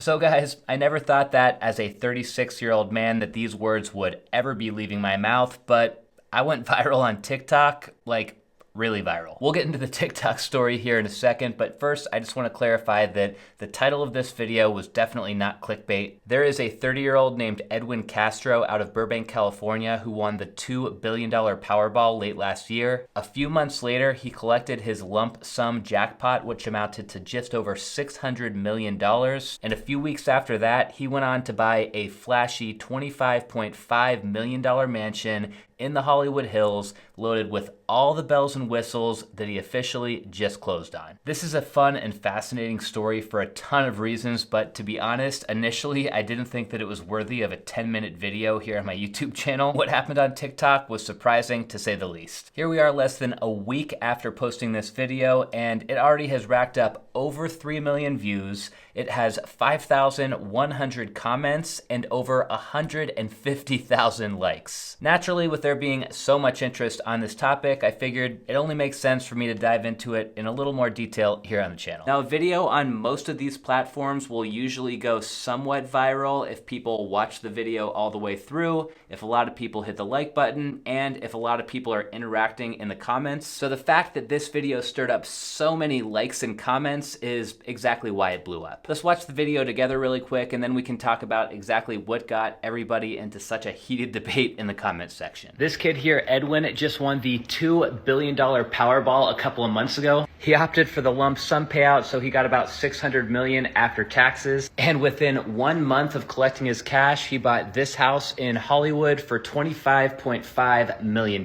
So guys, I never thought that as a 36-year-old man that these words would ever be leaving my mouth, but I went viral on TikTok, like really viral. We'll get into the TikTok story here in a second, but first I just want to clarify that the title of this video was definitely not clickbait. There is a 30-year-old named Edwin Castro out of Burbank, California, who won the $2 billion Powerball late last year. A few months later, he collected his lump sum jackpot, which amounted to just over $600 million. And a few weeks after that, he went on to buy a flashy $25.5 million mansion in the Hollywood Hills, loaded with all the bells and whistles that he officially just closed on. This is a fun and fascinating story for a ton of reasons, but to be honest, initially I didn't think that it was worthy of a 10-minute video here on my YouTube channel. What happened on TikTok was surprising to say the least. Here we are less than a week after posting this video, and it already has racked up over 3 million views. It has 5,100 comments and over 150,000 likes. Naturally, with there being so much interest on this topic, I figured it only makes sense for me to dive into it in a little more detail here on the channel. Now, a video on most of these platforms will usually go somewhat viral if people watch the video all the way through, if a lot of people hit the like button, and if a lot of people are interacting in the comments. So the fact that this video stirred up so many likes and comments is exactly why it blew up. Let's watch the video together really quick, and then we can talk about exactly what got everybody into such a heated debate in the comment section. This kid here, Edwin, just won the $2 billion Powerball a couple of months ago. He opted for the lump sum payout, so he got about $600 million after taxes. And within 1 month of collecting his cash, he bought this house in Hollywood for $25.5 million.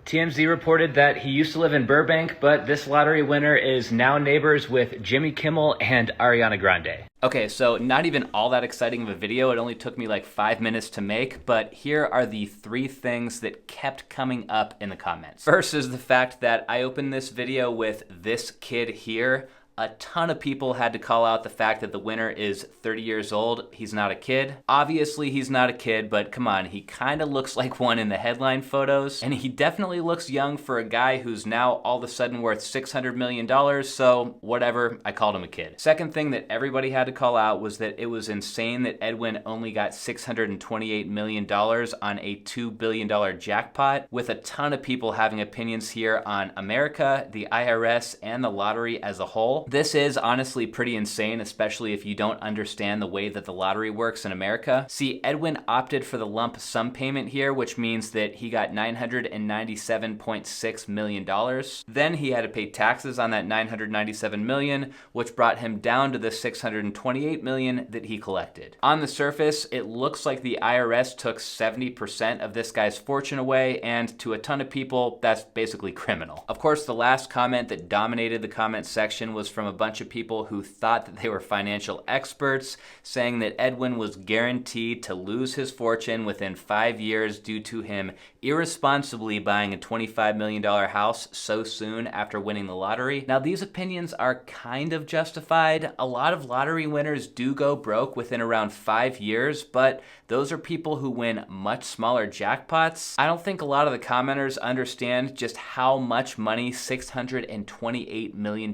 TMZ reported that he used to live in Burbank, but this lottery winner is now neighbors with Jimmy Kimmel and Ariana Grande. Okay, so not even all that exciting of a video. It only took me like 5 minutes to make, but here are the 3 things that kept coming up in the comments. First is the fact that I opened this video with this kid here. A ton of people had to call out the fact that the winner is 30 years old. He's not a kid. Obviously, he's not a kid, but come on, he kind of looks like one in the headline photos, and he definitely looks young for a guy who's now all of a sudden worth $600 million, so whatever, I called him a kid. Second thing that everybody had to call out was that it was insane that Edwin only got $628 million on a $2 billion jackpot, with a ton of people having opinions here on America, the IRS, and the lottery as a whole. This is honestly pretty insane, especially if you don't understand the way that the lottery works in America. See, Edwin opted for the lump sum payment here, which means that he got $997.6 million. Then he had to pay taxes on that $997 million, which brought him down to the $628 million that he collected. On the surface, it looks like the IRS took 70% of this guy's fortune away, and to a ton of people, that's basically criminal. Of course, the last comment that dominated the comment section was from a bunch of people who thought that they were financial experts, saying that Edwin was guaranteed to lose his fortune within 5 years due to him irresponsibly buying a $25 million house so soon after winning the lottery. Now, these opinions are kind of justified. A lot of lottery winners do go broke within around 5 years, but those are people who win much smaller jackpots. I don't think a lot of the commenters understand just how much money $628 million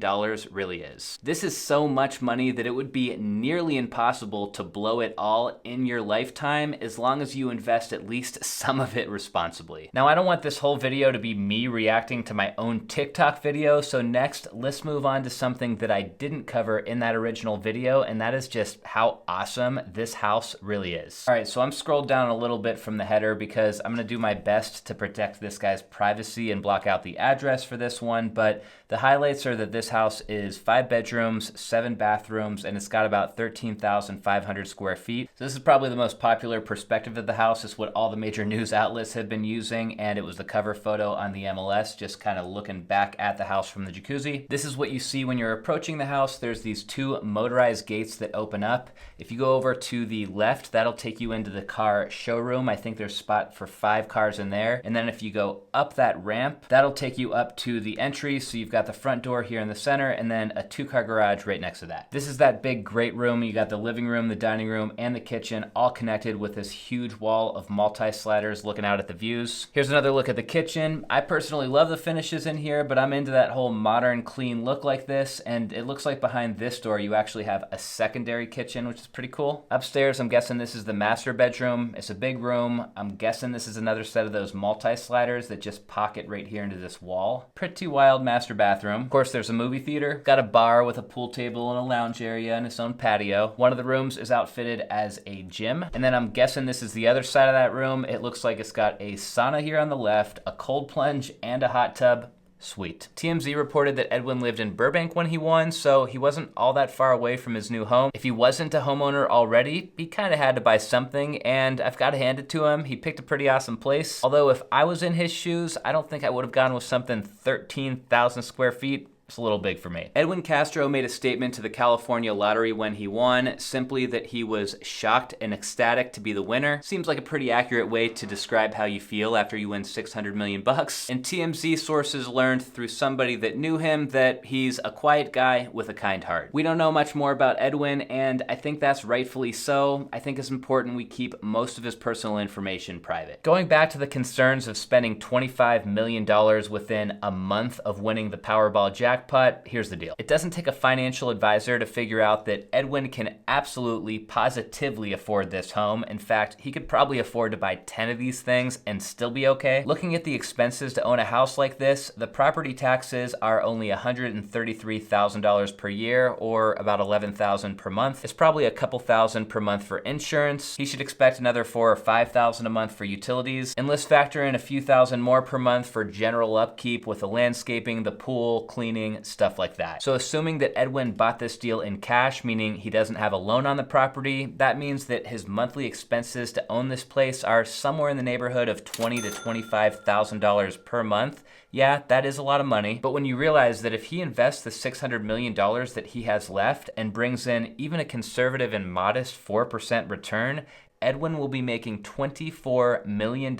really is. This is so much money that it would be nearly impossible to blow it all in your lifetime as long as you invest at least some of it responsibly. Now, I don't want this whole video to be me reacting to my own TikTok video, so next, let's move on to something that I didn't cover in that original video, and that is just how awesome this house really is. All right, so I'm scrolled down a little bit from the header because I'm gonna do my best to protect this guy's privacy and block out the address for this one, but the highlights are that this house is 5 bedrooms, 7 bathrooms, and it's got about 13,500 square feet. So this is probably the most popular perspective of the house. It's what all the major news outlets have been using, and it was the cover photo on the MLS, just kind of looking back at the house from the jacuzzi. This is what you see when you're approaching the house. There's these 2 motorized gates that open up. If you go over to the left, that'll take you into the car showroom. I think there's spot for 5 cars in there. And then if you go up that ramp, that'll take you up to the entry. So you've got the front door here in the center, and then and a 2-car garage right next to that. This is that big great room. You got the living room, the dining room, and the kitchen all connected with this huge wall of multi-sliders looking out at the views. Here's another look at the kitchen. I personally love the finishes in here, but I'm into that whole modern, clean look like this, and it looks like behind this door you actually have a secondary kitchen, which is pretty cool. Upstairs, I'm guessing this is the master bedroom. It's a big room. I'm guessing this is another set of those multi-sliders that just pocket right here into this wall. Pretty wild master bathroom. Of course, there's a movie theater. Got a bar with a pool table and a lounge area and its own patio. One of the rooms is outfitted as a gym. And then I'm guessing this is the other side of that room. It looks like it's got a sauna here on the left, a cold plunge, and a hot tub. Sweet. TMZ reported that Edwin lived in Burbank when he won, so he wasn't all that far away from his new home. If he wasn't a homeowner already, he kind of had to buy something, and I've got to hand it to him. He picked a pretty awesome place. Although if I was in his shoes, I don't think I would have gone with something 13,000 square feet. It's a little big for me. Edwin Castro made a statement to the California lottery when he won, simply that he was shocked and ecstatic to be the winner. Seems like a pretty accurate way to describe how you feel after you win 600 million bucks. And TMZ sources learned through somebody that knew him that he's a quiet guy with a kind heart. We don't know much more about Edwin, and I think that's rightfully so. I think it's important we keep most of his personal information private. Going back to the concerns of spending $25 million within a month of winning the Powerball jackpot, here's the deal. It doesn't take a financial advisor to figure out that Edwin can absolutely, positively afford this home. In fact, he could probably afford to buy 10 of these things and still be okay. Looking at the expenses to own a house like this, the property taxes are only $133,000 per year, or about $11,000 per month. It's probably a couple thousand per month for insurance. He should expect another $4,000 or $5,000 a month for utilities. And let's factor in a few thousand more per month for general upkeep with the landscaping, the pool, cleaning, stuff like that. So assuming that Edwin bought this deal in cash, meaning he doesn't have a loan on the property, that means that his monthly expenses to own this place are somewhere in the neighborhood of $20,000 to $25,000 per month. Yeah, that is a lot of money. But when you realize that if he invests the $600 million that he has left and brings in even a conservative and modest 4% return, Edwin will be making $24 million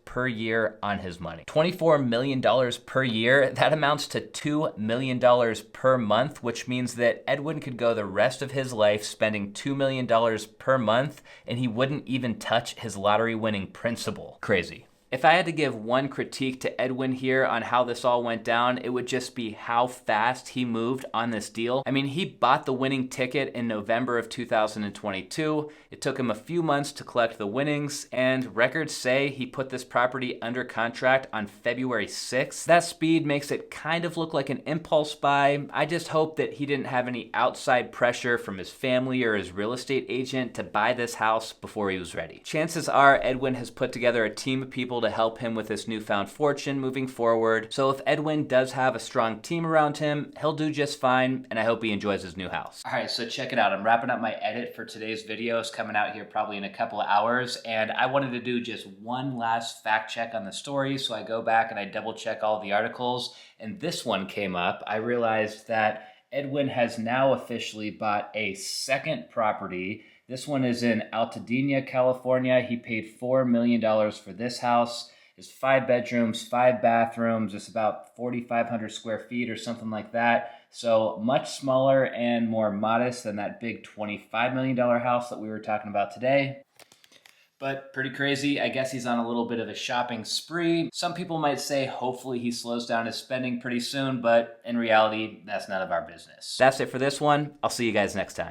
per year on his money. $24 million per year, that amounts to $2 million per month, which means that Edwin could go the rest of his life spending $2 million per month, and he wouldn't even touch his lottery winning principal. Crazy. If I had to give one critique to Edwin here on how this all went down, it would just be how fast he moved on this deal. I mean, he bought the winning ticket in November of 2022. It took him a few months to collect the winnings, and records say he put this property under contract on February 6th. That speed makes it kind of look like an impulse buy. I just hope that he didn't have any outside pressure from his family or his real estate agent to buy this house before he was ready. Chances are Edwin has put together a team of people to help him with this newfound fortune moving forward. So if Edwin does have a strong team around him, he'll do just fine, and I hope he enjoys his new house. All right, so check it out. I'm wrapping up my edit for today's video. It's coming out here probably in a couple of hours, and I wanted to do just one last fact check on the story, so I go back and I double check all the articles, and this one came up. I realized that Edwin has now officially bought a second property. This one is in Altadena, California. He paid $4 million for this house. It's 5 bedrooms, 5 bathrooms. It's about 4,500 square feet or something like that. So much smaller and more modest than that big $25 million house that we were talking about today. But pretty crazy. I guess he's on a little bit of a shopping spree. Some people might say hopefully he slows down his spending pretty soon, but in reality, that's none of our business. That's it for this one. I'll see you guys next time.